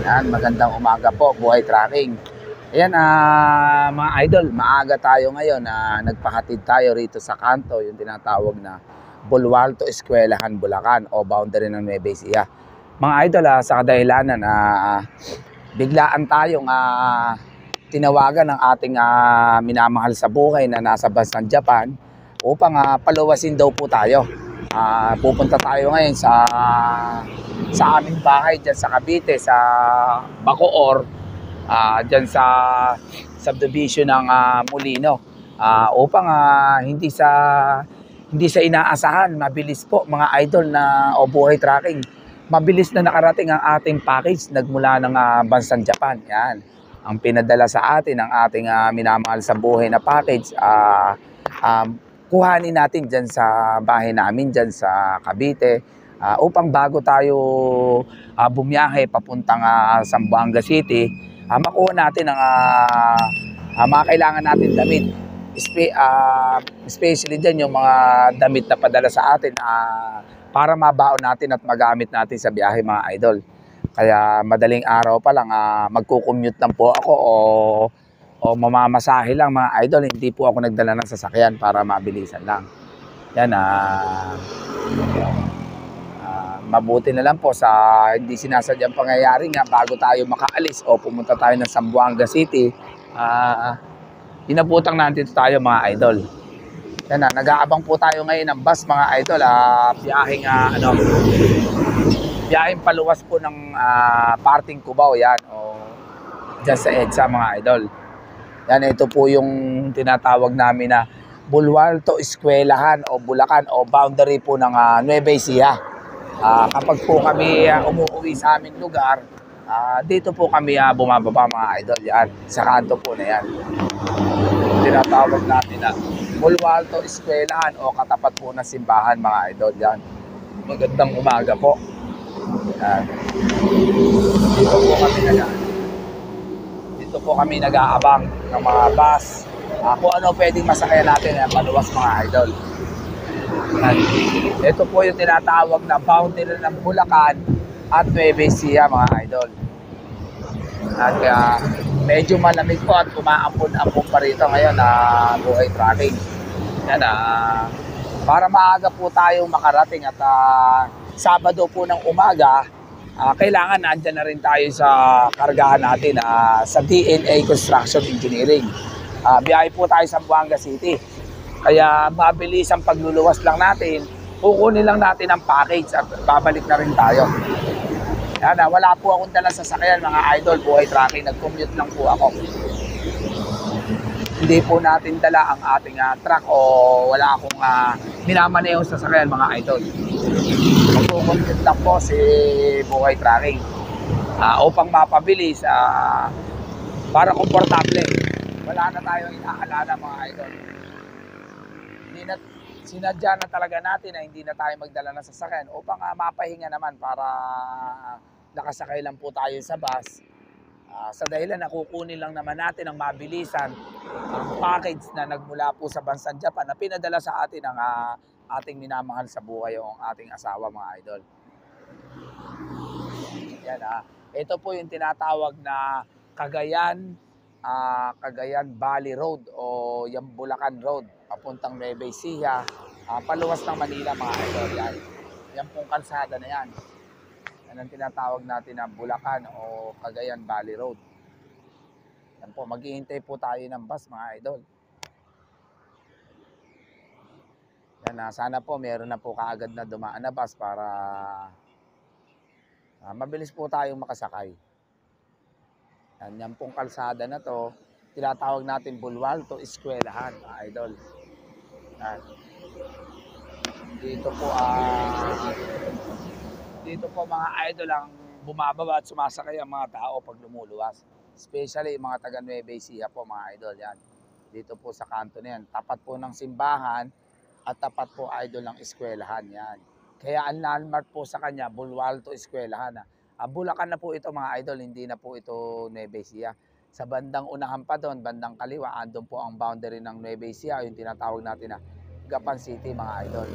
Yan, magandang umaga po, Buhay Tracking. Ayan, mga idol, maaga tayo ngayon na nagpahatid tayo rito sa kanto, yung tinatawag na Bulwarto Eskwelahan, Bulacan o boundary ng Nueva Ecija. Mga idol, sa kadahilanan, biglaan tayong tinawagan ng ating minamahal sa buhay na nasa bansang Japan upang paluwasin daw po tayo. Pupunta tayo ngayon sa aming bahay dyan sa Cavite, sa Bacoor, dyan sa subdivision ng Molino, upang hindi sa inaasahan, mabilis po mga idol na o Buhay Tracking, mabilis na nakarating ang ating package nagmula ng bansang Japan. Yan ang pinadala sa atin ng ating minamahal sa buhay na package. Kuhanin natin dyan sa bahay namin dyan sa Cavite, upang bago tayo bumiyahe papuntang Zamboanga City, makuha natin ang mga kailangan natin damit. Especially dyan yung mga damit na padala sa atin, para mabaon natin at magamit natin sa biyahe, mga idol. Kaya madaling araw pa lang, magko-commute lang po ako o mamamasahe lang, mga idol. Hindi po ako nagdala ng sasakyan para mabilisan lang. Yan, mabuti na lang po sa hindi sinasadyang pangyayari nga bago tayo makaalis o pumunta tayo ng Zamboanga City, inabutang natin tayo, mga idol. Yan, nag-aabang po tayo ngayon ng bus, mga idol. Biyaheng paluwas po ng parting Cubao, yan, o dyan sa EDSA, mga idol. Yan, ito po yung tinatawag namin na Bulwarto Eskwelahan o Bulacan o boundary po ng Nueva Ecija. Kapag po kami umuwi sa aming lugar, dito po kami bumababa, mga idol. Yan, sa kanto po na yan. Tinatawag natin na Bulwarto Eskwelahan o katapat po ng simbahan, mga idol. Yan, magandang umaga po. Yan. Dito po kami nag-aabang ng mga bus, kung ano pwedeng masakyan natin paluwas, mga idol. Yan. Ito po yung tinatawag na boundary ng Bulacan at Nueva Ecija, mga idol. At medyo malamig po at umaampon-ampon pa rito ngayon na Buhay Tracking. Yan, para maaga po tayong makarating at Sabado po ng umaga, kailangan nandyan na rin tayo sa kargahan natin sa DNA Construction Engineering. Biyahe po tayo sa Zamboanga City. Kaya mabilis ang pagluluwas lang natin, kukunin lang natin ang package at babalik na rin tayo. Yan, wala po akong dalang sasakyan, mga idol, Buhay Tracking. Nag-commute lang po ako. Hindi po natin dala ang ating truck o wala akong minamanehong sasakyan, mga idol. Magkukumpute lang po si Buhay Tracking upang mapabilis, para komportable. Wala na tayong inaalala, mga idol. Sinadya na talaga natin na hindi na tayo magdala ng sasakyan upang mapahinga naman, para nakasakay lang po tayo sa bus. Sa dahilan na kukunin lang naman natin ang mabilisan ang package na nagmula po sa bansang Japan na pinadala sa atin ng ating minamahal sa buhay o ang ating asawa, mga idol. Yan, ito po yung tinatawag na Cagayan Valley Road o yung Bulacan Road papuntang Nueva Ecija, paluwas ng Manila, mga idol. Yan pong kalsada na yan. Yan ang tinatawag natin na Bulacan o Cagayan Valley Road. Yan po, maghihintay po tayo ng bus, mga idol. Yan, sana po meron na po kaagad na dumaan na bus para mabilis po tayong makasakay. Yan pong kalsada na to, tinatawag natin Bulwarto Eskwelahan, mga idol. Yan. Dito po mga idol ang bumababa at sumasakay ang mga tao pag lumuluwas. Especially mga taga Nueva Ecija po, mga idol. Yan. Dito po sa kanto na yan. Tapat po ng simbahan at tapat po, idol, ng eskwelahan. Yan. Kaya ang landmark po sa kanya, Bulwarto Eskwelahan. Bulacan na po ito, mga idol. Hindi na po ito Nueva Ecija. Sa bandang unahan pa doon, bandang kaliwa, andun po ang boundary ng Nueva Ecija, yung tinatawag natin na Gapan City, mga idol.